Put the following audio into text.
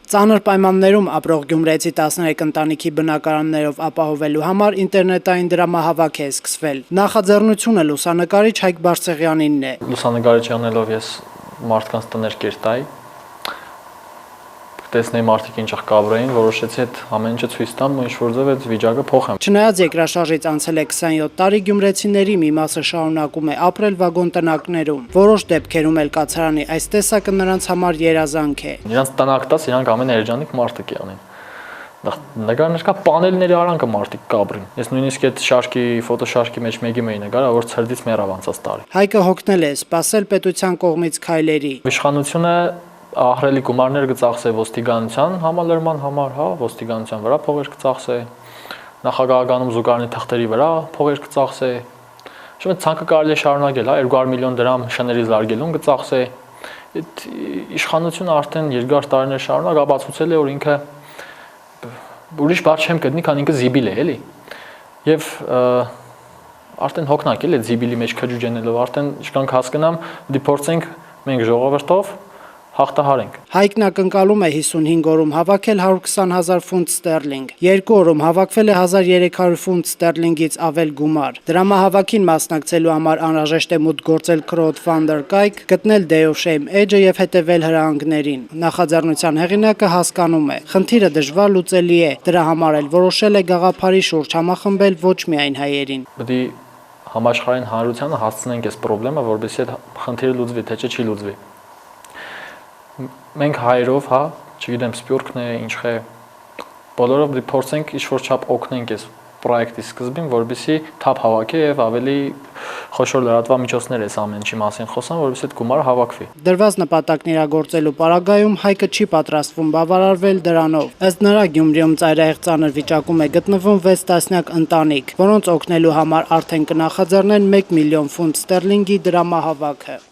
Ծանր պայմաններում ապրող գյումրեցի 13 ընտանիքի բնակարաններով ապահովելու համար ինտերնետային դրամահավաք է սկսվել։ Նախաձեռնությունը լուսանկարիչ Հայկ Բարսեղյանինն է։ Լուսանկարիչ եղնելով ես մարդկանց տներ կերտայի, տեսնեի մարդիկ ինչ կաբրեին, որոշեցի այդ ամեն ինչը ցույց տամ ու ինչ-որ ձև այդ վիճակը փոխեմ։ Չնայած երկրաշարժից անցել է 27 տարի, գյումրեցիների մի մասը շարունակում է ապրել վագոն տնակներում։ Որոշ դեպքերում էլ կացարանի այս տեսակը նրանց համար երազանք է։ Իրանց տնակտած իրանք ամեն երջանիկ մարդիկ եղնին։ Նկարներ կա պանելների արանքը մարդիկ կաբրին։ Ես նույնիսկ այդ շարքի ֆոտոշարքի մեջ մեկի մեի նկարը, որ ցրդից մեռավ անցած տարի։ Հայկը հոգնել է սպասել պետության կողմից քայլերի։ Իշխանությունը ահռելի գումարներ կծախսե ոստիկանության համալրման համար, հա, ոստիկանության վրա փողեր կծախսե, նախագահականում զուգարանի թղթերի վրա փողեր կծախսե։ Շուտ ցանկը կարելի է շարունակել, հա, 200 միլիոն դրամ շների զարգելուն կծախսե։ Այդ իշխանությունը արդեն երկար տարիներ շարունակ ապացուցել է, որ ինքը ուրիշ բառ չեմ գտնի, քան ինքը զիբիլ է, էլի։ Եվ արդեն հոգնակ էլ է զիբիլի մեջ քաջուջենելով, արդեն չկանք հասկանամ, դիփորձենք մենք ժողովրդով հաղթահարենք։ Հայկն ակնկալում է 55 օրում հավաքել 120,000 ֆունտ ստերլինգ։ 2 օրում հավաքվել է 1300 ֆունտ ստերլինգից ավել գումար։ Դրամահավաքին մասնակցելու համար անհրաժեշտ է մուտք գործել crowdfunder կայք, գտնել Day of Shame Edge-ը եւ հետեւել հրահանգներին։ Նախաձեռնության հեղինակը հասկանում է, խնդիրը դժվար լուծելի է։ Դրա համար էլ որոշել է գաղափարի շուրջ համախմբել ոչ միայն հայերին։ Պետք է համաշխարհային հանրությանը հասցնենք այս խնդրեմը, որովհետեւ այդ խնդիրը լուծվի, թե չի լուծվի։ Մենք հայերով, հա, չգիտեմ, սպյուրքն է, ինչ է, բոլորով փորձենք ինչ-որ չափ օգնենք այս պրոյեկտի սկզբին, որովհետեւ թափ հավաքի եւ ավելի խոշոր լրատվամիջոցներ այս ամեն ինչի մասին խոսան, որովհետեւ այդ գումարը հավաքվի։ Դրված նպատակն իրագործելու պարագայում Հայկը չի պատրաստվում բավարարվել դրանով։ Ըստ նրա Գյումրիում ծայրահեղ ծանր վիճակում է գտնվում 6 տասնյակ ընտանիք, որոնց օգնելու համար արդեն կնախաձեռնեն 1 միլիոն ֆունտ ստերլինգի դրամահավաքը։